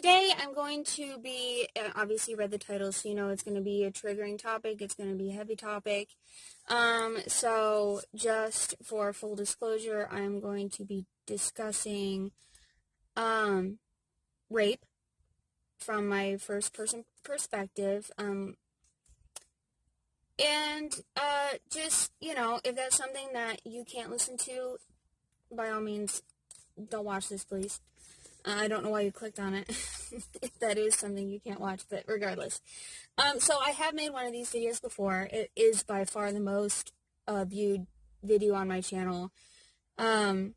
Today I'm going to be, obviously read the title, so you know it's going to be a triggering topic, it's going to be a heavy topic. So just for full disclosure, I'm going to be discussing rape from my first person perspective. Just, if that's something that you can't listen to, by all means, don't watch this, please. I don't know why you clicked on it, if that is something you can't watch, but regardless. So I have made one of these videos before. It is by far the most viewed video on my channel. And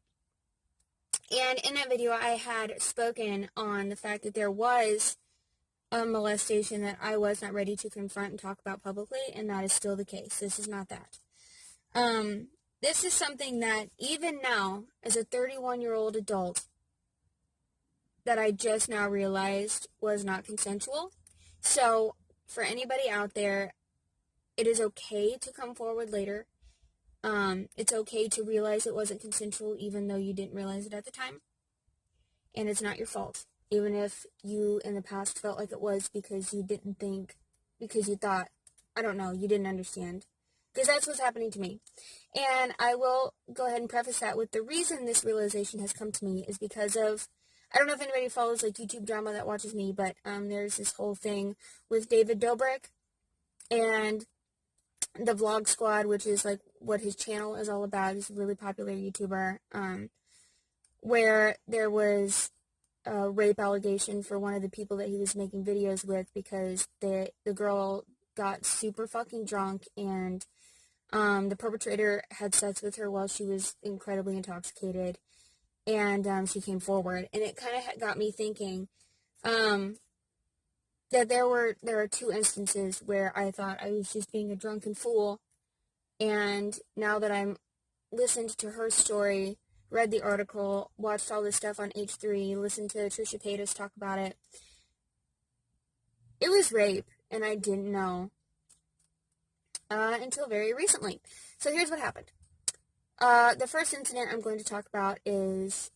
in that video, I had spoken on the fact that there was a molestation that I was not ready to confront and talk about publicly, and that is still the case. This is not that. This is something that even now, as a 31-year-old adult, that I just now realized was not consensual. So, for anybody out there, it is okay to come forward later. It's okay to realize it wasn't consensual even though you didn't realize it at the time. And it's not your fault. Even if you in the past felt like it was because you didn't think, because you thought, I don't know, you didn't understand. Because that's what's happening to me. And I will go ahead and preface that with the reason this realization has come to me is because of, I don't know if anybody follows like YouTube drama that watches me, but there's this whole thing with David Dobrik and the Vlog Squad, which is like what his channel is all about. He's a really popular YouTuber, where there was a rape allegation for one of the people that he was making videos with because the girl got super fucking drunk and the perpetrator had sex with her while she was incredibly intoxicated. And she came forward, and it kind of got me thinking that there are two instances where I thought I was just being a drunken fool, and now that I'm listened to her story, read the article, watched all this stuff on H3, listened to Trisha Paytas talk about it, it was rape, and I didn't know until very recently. So here's what happened. The first incident I'm going to talk about is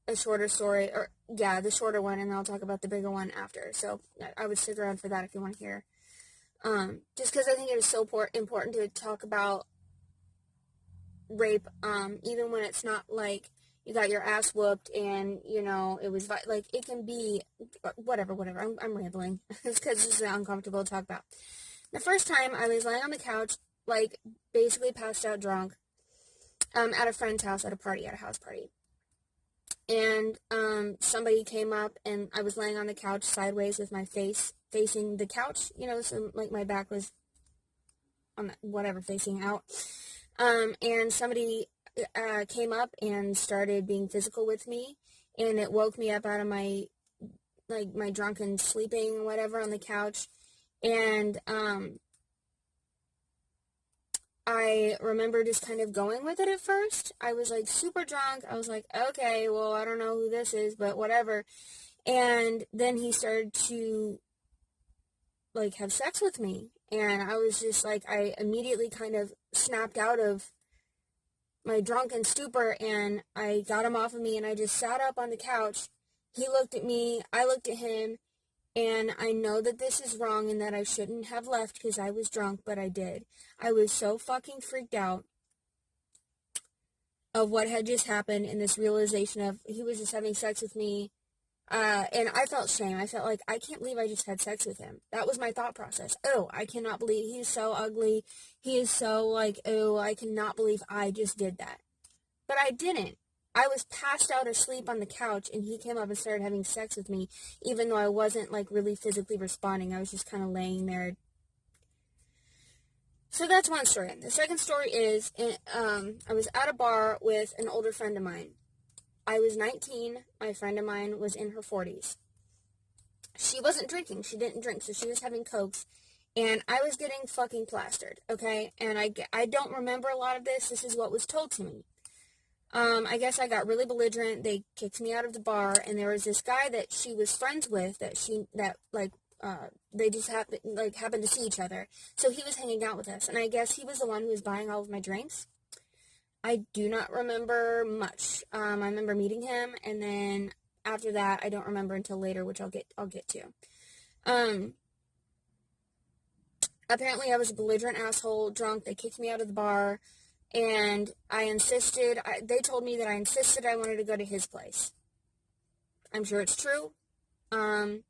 a shorter story, the shorter one, and then I'll talk about the bigger one after. So I would stick around for that if you want to hear. Just because I think it is so important to talk about rape, even when it's not like you got your ass whooped and, it was, like, it can be, whatever, I'm rambling. It's because this is uncomfortable to talk about. The first time I was laying on the couch, like, basically passed out drunk, at a friend's house at a house party. And somebody came up, and I was laying on the couch sideways with my face facing the couch, so like my back was on facing out. And somebody came up and started being physical with me, and it woke me up out of my drunken sleeping, whatever, on the couch. And I remember just kind of going with it at first. I was, like, super drunk. I was like, okay, well, I don't know who this is, but whatever. And then he started to, like, have sex with me. And I was just, like, I immediately kind of snapped out of my drunken stupor, and I got him off of me, and I just sat up on the couch. He looked at me. I looked at him. And I know that this is wrong and that I shouldn't have left because I was drunk, but I did. I was so fucking freaked out of what had just happened and this realization of he was just having sex with me. And I felt shame. I felt like, I can't believe I just had sex with him. That was my thought process. Oh, I cannot believe he's so ugly. He is so, like, oh, I cannot believe I just did that. But I didn't. I was passed out asleep on the couch, and he came up and started having sex with me, even though I wasn't, like, really physically responding. I was just kind of laying there. So that's one story. The second story is, I was at a bar with an older friend of mine. I was 19. My friend of mine was in her 40s. She wasn't drinking. She didn't drink, so she was having Cokes. And I was getting fucking plastered, okay? And I don't remember a lot of this. This is what was told to me. I guess I got really belligerent. They kicked me out of the bar, and there was this guy that she was friends with they just happened to see each other. So he was hanging out with us, and I guess he was the one who was buying all of my drinks. I do not remember much. I remember meeting him, and then after that, I don't remember until later, which I'll get to. Apparently I was a belligerent asshole, drunk. They kicked me out of the bar, and I insisted, they told me that I insisted I wanted to go to his place. I'm sure it's true. And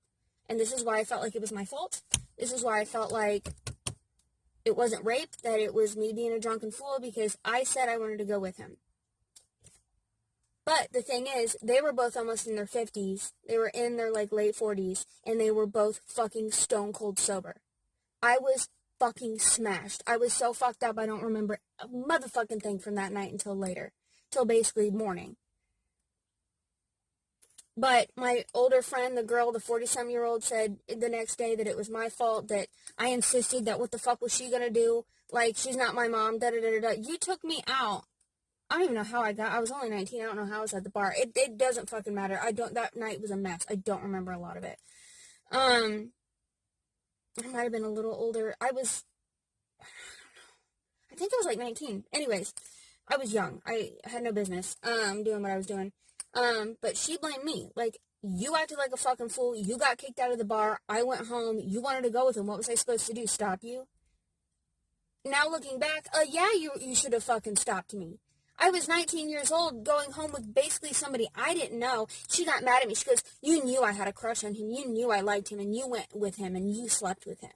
this is why I felt like it was my fault. This is why I felt like it wasn't rape, that it was me being a drunken fool, because I said I wanted to go with him. But the thing is, they were both almost in their 50s. They were in their, like, late 40s, and they were both fucking stone cold sober. I was fucking smashed. I was so fucked up, I don't remember a motherfucking thing from that night until later. Till basically morning. But my older friend, the girl, the 40-some-year-old, said the next day that it was my fault, that I insisted that what the fuck was she gonna do? Like, she's not my mom, da-da-da-da-da. You took me out. I don't even know how I was only 19, I don't know how I was at the bar. It doesn't fucking matter. That night was a mess. I don't remember a lot of it. I might have been a little older. I think I was like 19. Anyways, I was young. I had no business, doing what I was doing. But she blamed me. Like, you acted like a fucking fool. You got kicked out of the bar. I went home. You wanted to go with him. What was I supposed to do? Stop you? Now looking back, yeah, you should have fucking stopped me. I was 19 years old going home with basically somebody I didn't know. She got mad at me. She goes, you knew I had a crush on him. You knew I liked him, and you went with him, and you slept with him.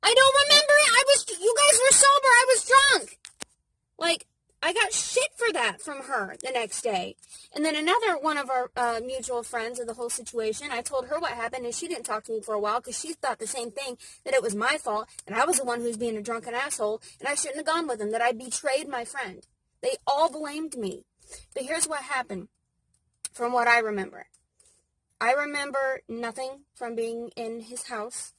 I don't remember it. You guys were sober. I was drunk. Like, I got shit for that from her the next day. And then another one of our mutual friends of the whole situation, I told her what happened, and she didn't talk to me for a while because she thought the same thing, that it was my fault, and I was the one who was being a drunken asshole, and I shouldn't have gone with him, that I betrayed my friend. They all blamed me. But here's what happened from what I remember. I remember nothing from being in his house.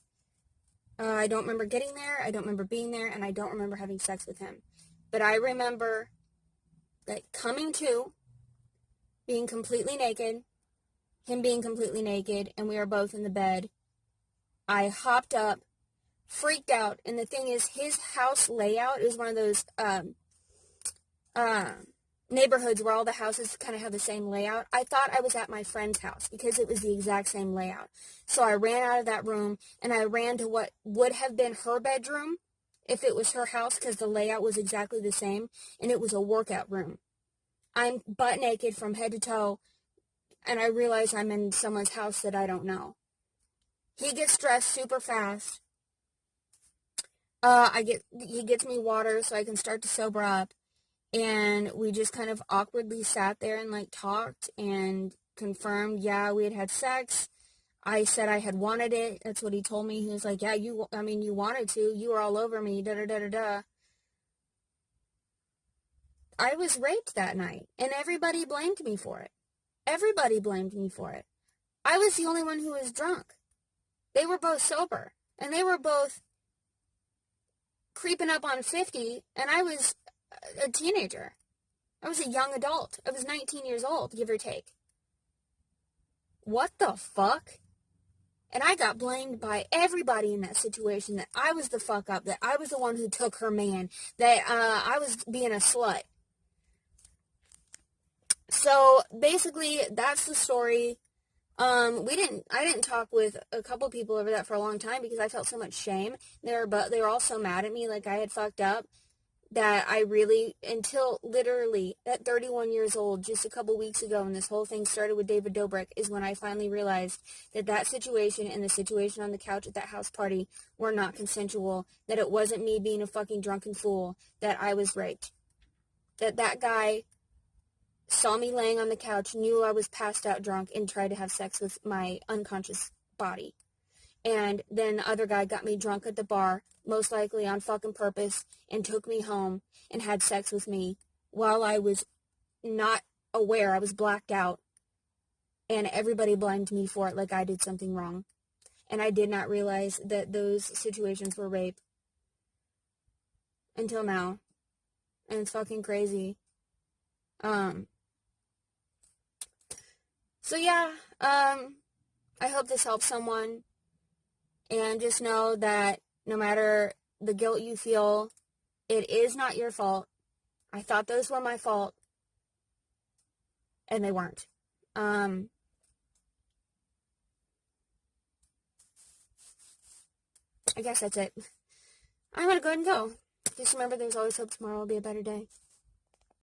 I don't remember getting there, I don't remember being there, and I don't remember having sex with him. But I remember that coming to, being completely naked, him being completely naked, and we were both in the bed. I hopped up, freaked out, and the thing is, his house layout is one of those neighborhoods where all the houses kind of have the same layout. I thought I was at my friend's house because it was the exact same layout. So I ran out of that room, and I ran to what would have been her bedroom if it was her house, because the layout was exactly the same, and it was a workout room. I'm butt naked from head to toe, and I realize I'm in someone's house that I don't know. He gets dressed super fast. He gets me water so I can start to sober up, and we just kind of awkwardly sat there and, like, talked and confirmed, yeah, we had sex. I said I had wanted it. That's what he told me. He was like, yeah, you wanted to. You were all over me, da-da-da-da-da. I was raped that night, and everybody blamed me for it. Everybody blamed me for it. I was the only one who was drunk. They were both sober, and they were both creeping up on 50, and I was a teenager. I was a young adult. I was 19 years old, give or take. What the fuck? And I got blamed by everybody in that situation, that I was the fuck up, that I was the one who took her man, that I was being a slut. So basically, that's the story. I didn't talk with a couple people over that for a long time because I felt so much shame. They were all so mad at me, like I had fucked up, that I really, until literally at 31 years old, just a couple weeks ago, when this whole thing started with David Dobrik, is when I finally realized that situation and the situation on the couch at that house party were not consensual, that it wasn't me being a fucking drunken fool, that I was raped. That guy saw me laying on the couch, knew I was passed out drunk, and tried to have sex with my unconscious body. And then the other guy got me drunk at the bar, most likely on fucking purpose, and took me home and had sex with me while I was not aware. I was blacked out. And everybody blamed me for it, like I did something wrong. And I did not realize that those situations were rape until now. And it's fucking crazy. So yeah, I hope this helps someone. And just know that no matter the guilt you feel, it is not your fault. I thought those were my fault, and they weren't. I guess that's it. I'm gonna go ahead and go. Just remember, there's always hope tomorrow will be a better day.